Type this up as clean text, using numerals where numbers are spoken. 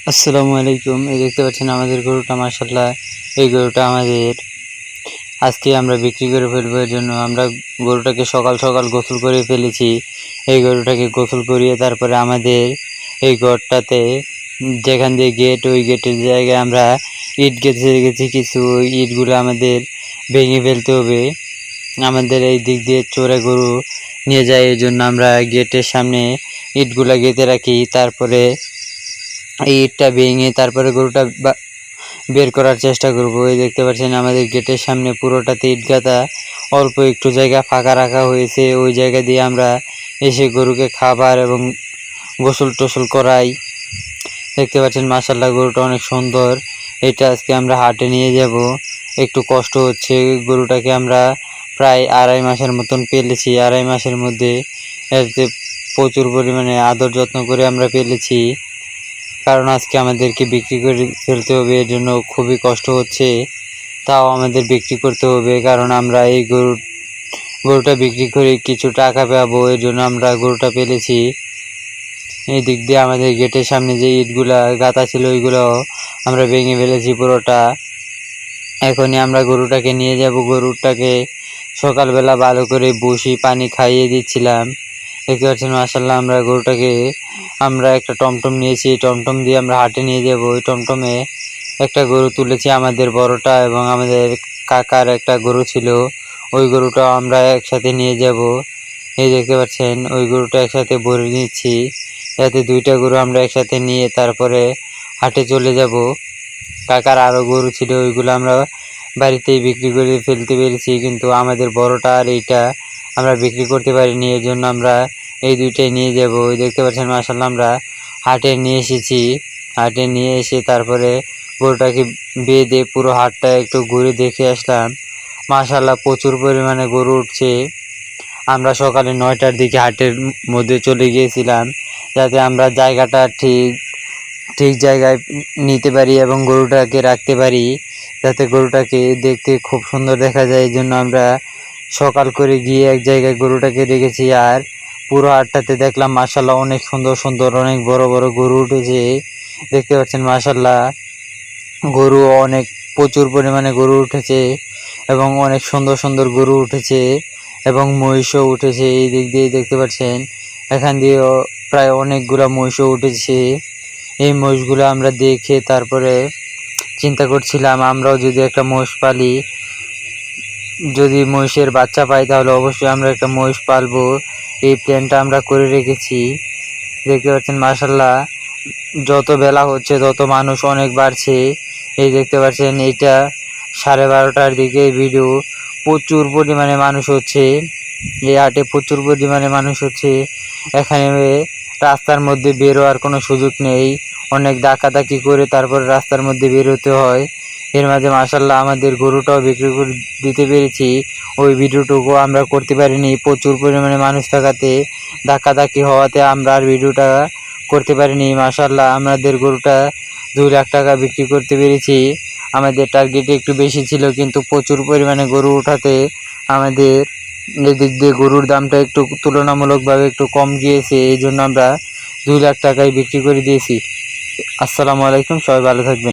আসসালামু আলাইকুম। এই দেখতে পাচ্ছেন আমাদের গরুটা, মাশাআল্লাহ। এই গরুটা আমাদের আজকে আমরা বিক্রি করে ফেলবো। এর জন্য আমরা গরুটাকে সকাল সকাল গোসল করে ফেলেছি। এই গরুটাকে গোসল করিয়ে তারপরে আমাদের এই ঘরটাতে যেখান দিয়ে গেট, ওই গেটের জায়গায় আমরা ইট গেঁথে রেখেছি। কিছু ইটগুলো আমাদের ভেঙে ফেলতে হবে। আমাদের এই দিক দিয়ে চোরে গরু নিয়ে যায়, এই জন্য আমরা গেটের সামনে ইটগুলা গেঁথে রাখি। তারপরে এই ইটটা ভেঙে তারপরে গরুটা বের করার চেষ্টা করব। এই দেখতে পাচ্ছেন আমাদের গেটের সামনে পুরোটাতে ইট গাঁথা, অল্প একটু জায়গা ফাঁকা রাখা হয়েছে। ওই জায়গা দিয়ে আমরা এসে গরুকে খাবার এবং গোসল টোসল করাই। দেখতে পাচ্ছেন মাশাআল্লাহ, গরুটা অনেক সুন্দর। এটা আজকে আমরা হাটে নিয়ে যাব। একটু কষ্ট হচ্ছে, গরুটাকে আমরা প্রায় 2.5 মাসের মতন পেলেছি। 2.5 মাসের মধ্যে এতে প্রচুর পরিমাণে আদর যত্ন করে আমরা পেলেছি। কারণ আজকে আমাদেরকে বিক্রি করে ফেলতে হবে, এর জন্য খুবই কষ্ট হচ্ছে। তাও আমাদের বিক্রি করতে হবে, কারণ আমরা এই গরুটা বিক্রি করে কিছু টাকা পাবো। এর জন্য আমরা গরুটা পেলেছি। এই দিক দিয়ে আমাদের গেটের সামনে যে ইটগুলা গাঁথা ছিল, ওইগুলো আমরা ভেঙে ফেলেছি পুরোটা। এখনই আমরা গরুটাকে নিয়ে যাব। গরুটাকে সকালবেলা ভালো করে বসি পানি খাইয়ে দিচ্ছিলাম। দেখতে পাচ্ছেন মাশাআল্লাহ, আমরা একটা টমটম নিয়েছি। টমটম দিয়ে আমরা হাটে নিয়ে যাব। ওই টমটমে একটা গরু তুলেছি, আমাদের বড়টা, এবং আমাদের কাকার একটা গরু ছিল। ওই গরুটাও আমরা একসাথে নিয়ে যাব। এই দেখতে পাচ্ছেন ওই গরুটা একসাথে ভরে নিচ্ছি, যাতে 2টা গরু আমরা একসাথে নিয়ে তারপরে হাটে চলে যাব। কাকার আরও গরু ছিল, ওইগুলো আমরা বাড়িতেই বিক্রি করে ফেলতে পেরেছি, কিন্তু আমাদের বড়টা আর এইটা আমরা বিক্রি করতে পারিনি। এর জন্য আমরা এই 2টাই নিয়ে যাব। ওই দেখতে পাচ্ছেন মাশাআল্লাহ, আমরা হাটে নিয়ে এসেছি। হাটে নিয়ে এসে তারপরে গরুটাকে বেঁধে পুরো হাটটা একটু ঘুরে দেখে আসলাম। মাশাআল্লাহ, প্রচুর পরিমাণে গরু উঠছে। আমরা সকালে 9টার দিকে হাটের মধ্যে চলে গিয়েছিলাম, যাতে আমরা জায়গাটা ঠিক জায়গায় নিতে পারি এবং গরুটাকে রাখতে পারি, যাতে গরুটাকে দেখতে খুব সুন্দর দেখা যায়। এই জন্য আমরা সকাল করে গিয়ে এক জায়গায় গরুটাকে রেখেছি। আর পুরো হাটটাতে দেখলাম মাশাআল্লাহ, অনেক সুন্দর সুন্দর অনেক বড় বড় গরু উঠেছে। দেখতে পাচ্ছেন মাশাআল্লাহ, গরু অনেক প্রচুর পরিমাণে গরু উঠেছে এবং অনেক সুন্দর সুন্দর গরু উঠেছে এবং মহিষও উঠেছে। এই দিক দিয়ে দেখতে পাচ্ছেন, এখান দিয়েও প্রায় অনেকগুলো মহিষও উঠেছে। এই মহিষগুলো আমরা দেখে তারপরে চিন্তা করছিলাম, আমরাও যদি একটা মহিষ পালি, যদি মহিষের বাচ্চা পাই, তাহলে অবশ্যই আমরা একটা মহিষ পালবো। এই প্ল্যানটা আমরা করে রেখেছি। দেখতে পাচ্ছেন মাশাআল্লাহ, যত বেলা হচ্ছে তত মানুষ অনেক বাড়ছে। এই দেখতে পাচ্ছেন, এইটা 12:30টার দিকে ভিডিও। প্রচুর পরিমাণে মানুষ হচ্ছে এই হাটে, প্রচুর পরিমাণে মানুষ হচ্ছে। এখানে রাস্তার মধ্যে বেরোয়ার কোনো সুযোগ নেই, অনেক ধাক্কাধাক্কি করে তারপর রাস্তার মধ্যে বেরোতে হয়। এর মাঝে মাশাআল্লাহ আমাদের গরুটাও বিক্রি করে দিতে পেরেছি। ওই ভিডিওটুকু আমরা করতে পারিনি, প্রচুর পরিমাণে মানুষ থাকাতে, ধাক্কাধাক্কি হওয়াতে আমরা আর ভিডিওটা করতে পারিনি। মাশাআল্লাহ, আমাদের গরুটা 2 লাখ টাকা বিক্রি করতে পেরেছি। আমাদের টার্গেট একটু বেশি ছিল, কিন্তু প্রচুর পরিমাণে গরু ওঠাতে আমাদের এদিক দিয়ে গরুর দামটা একটু তুলনামূলকভাবে একটু কম গিয়েছে। এই জন্য আমরা 2 লাখ টাকায় বিক্রি করে দিয়েছি। আসসালামু আলাইকুম, সবাই ভালো থাকবেন।